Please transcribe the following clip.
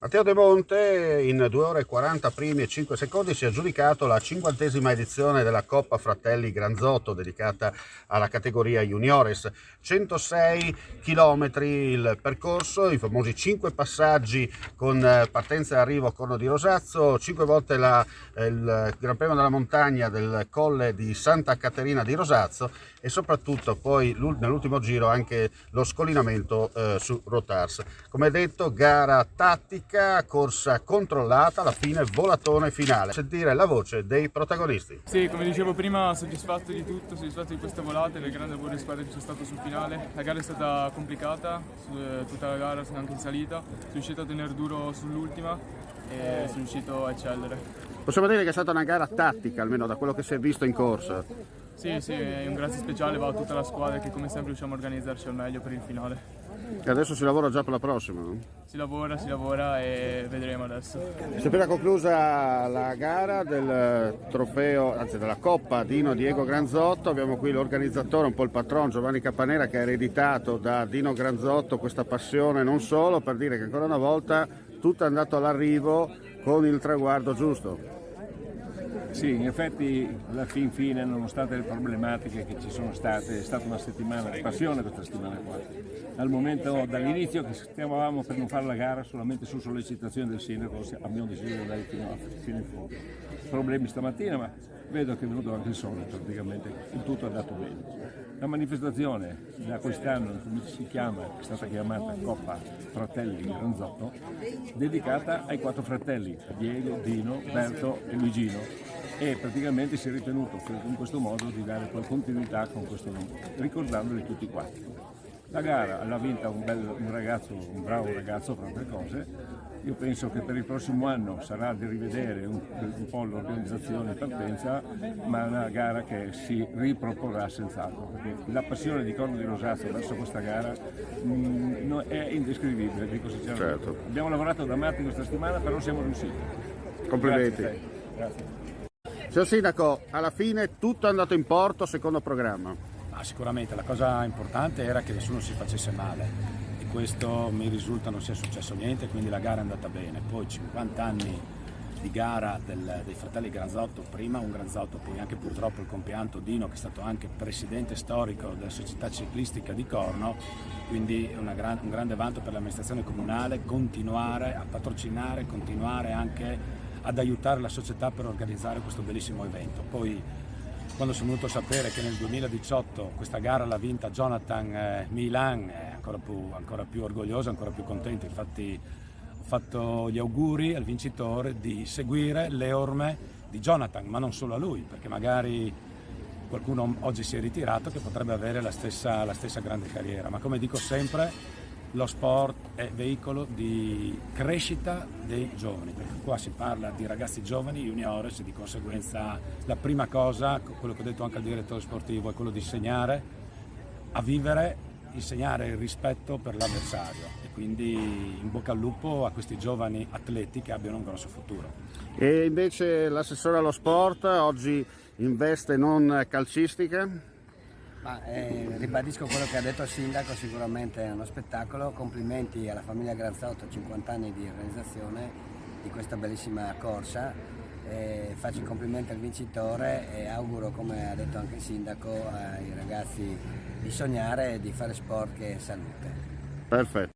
Matteo De Monte in 2 ore e 40 primi e 5 secondi si è aggiudicato la 50ª edizione della Coppa Fratelli Granzotto dedicata alla categoria Juniores. 106 chilometri il percorso, i famosi 5 passaggi con partenza e arrivo a Corno di Rosazzo, 5 volte il Gran Premio della Montagna del Colle di Santa Caterina di Rosazzo e soprattutto poi nell'ultimo giro anche lo scollinamento su Rotars. Come detto, gara tattica, corsa controllata, alla fine volatone finale. Sentire la voce dei protagonisti. Sì, come dicevo prima, soddisfatto di tutto, soddisfatto di queste volate, del grande lavoro di squadra che c'è stato sul finale. La gara è stata complicata, tutta la gara sono anche in salita, sono riuscito a tenere duro sull'ultima e sono riuscito a eccellere. Possiamo dire che è stata una gara tattica, almeno da quello che si è visto in corsa. Sì, un grazie speciale va a tutta la squadra che come sempre riusciamo a organizzarci al meglio per il finale. E adesso si lavora già per la prossima, no? Si lavora e vedremo adesso. Si è appena conclusa la gara del trofeo, anzi della Coppa Dino Diego Granzotto. Abbiamo qui l'organizzatore, un po' il patron Giovanni Capanera, che ha ereditato da Dino Granzotto questa passione, non solo per dire che ancora una volta tutto è andato all'arrivo con il traguardo giusto. Sì, in effetti alla fin fine, nonostante le problematiche che ci sono state, è stata una settimana di passione questa settimana qua. Al momento, dall'inizio che stavamo per non fare la gara, solamente su sollecitazione del sindaco abbiamo deciso di andare fino in fondo. Problemi stamattina, ma vedo che è venuto anche il sole, praticamente il tutto è andato bene. La manifestazione da quest'anno, come si chiama, è stata chiamata Coppa Fratelli Granzotto, dedicata ai 4 fratelli, Diego, Dino, Berto e Luigino. E praticamente si è ritenuto in questo modo di dare poi continuità con questo nome, ricordandoli tutti 4. La gara l'ha vinta un bravo ragazzo fra altre cose. Io penso che per il prossimo anno sarà di rivedere un po' l'organizzazione in partenza, ma è una gara che si riproporrà senz'altro, perché la passione di Corno di Rosazzo verso questa gara è indescrivibile, dico sinceramente. Certo. Abbiamo lavorato da matti questa settimana, però siamo riusciti. Complimenti. Grazie. Signor Sindaco, alla fine tutto è andato in porto secondo programma. Sicuramente la cosa importante era che nessuno si facesse male e questo mi risulta non sia successo niente, quindi la gara è andata bene. Poi 50 anni di gara dei fratelli Granzotto, prima un Granzotto, poi anche purtroppo il compianto Dino, che è stato anche presidente storico della società ciclistica di Corno, quindi un grande vanto per l'amministrazione comunale continuare a patrocinare, continuare anche ad aiutare la società per organizzare questo bellissimo evento. Poi quando sono venuto a sapere che nel 2018 questa gara l'ha vinta Jonathan Milan, ancora più orgoglioso, ancora più contento. Infatti ho fatto gli auguri al vincitore di seguire le orme di Jonathan, ma non solo a lui, perché magari qualcuno oggi si è ritirato che potrebbe avere la stessa grande carriera. Ma come dico sempre, lo sport è veicolo di crescita dei giovani, perché qua si parla di ragazzi giovani, juniores, e di conseguenza la prima cosa, quello che ho detto anche al direttore sportivo, è quello di insegnare a vivere, insegnare il rispetto per l'avversario, e quindi in bocca al lupo a questi giovani atleti che abbiano un grosso futuro. E invece l'assessore allo sport oggi in veste non calcistica? Ribadisco quello che ha detto il sindaco, sicuramente è uno spettacolo. Complimenti alla famiglia Granzotto, 50 anni di organizzazione di questa bellissima corsa. Faccio i complimenti al vincitore e auguro, come ha detto anche il sindaco, ai ragazzi di sognare e di fare sport che è salute. Perfetto.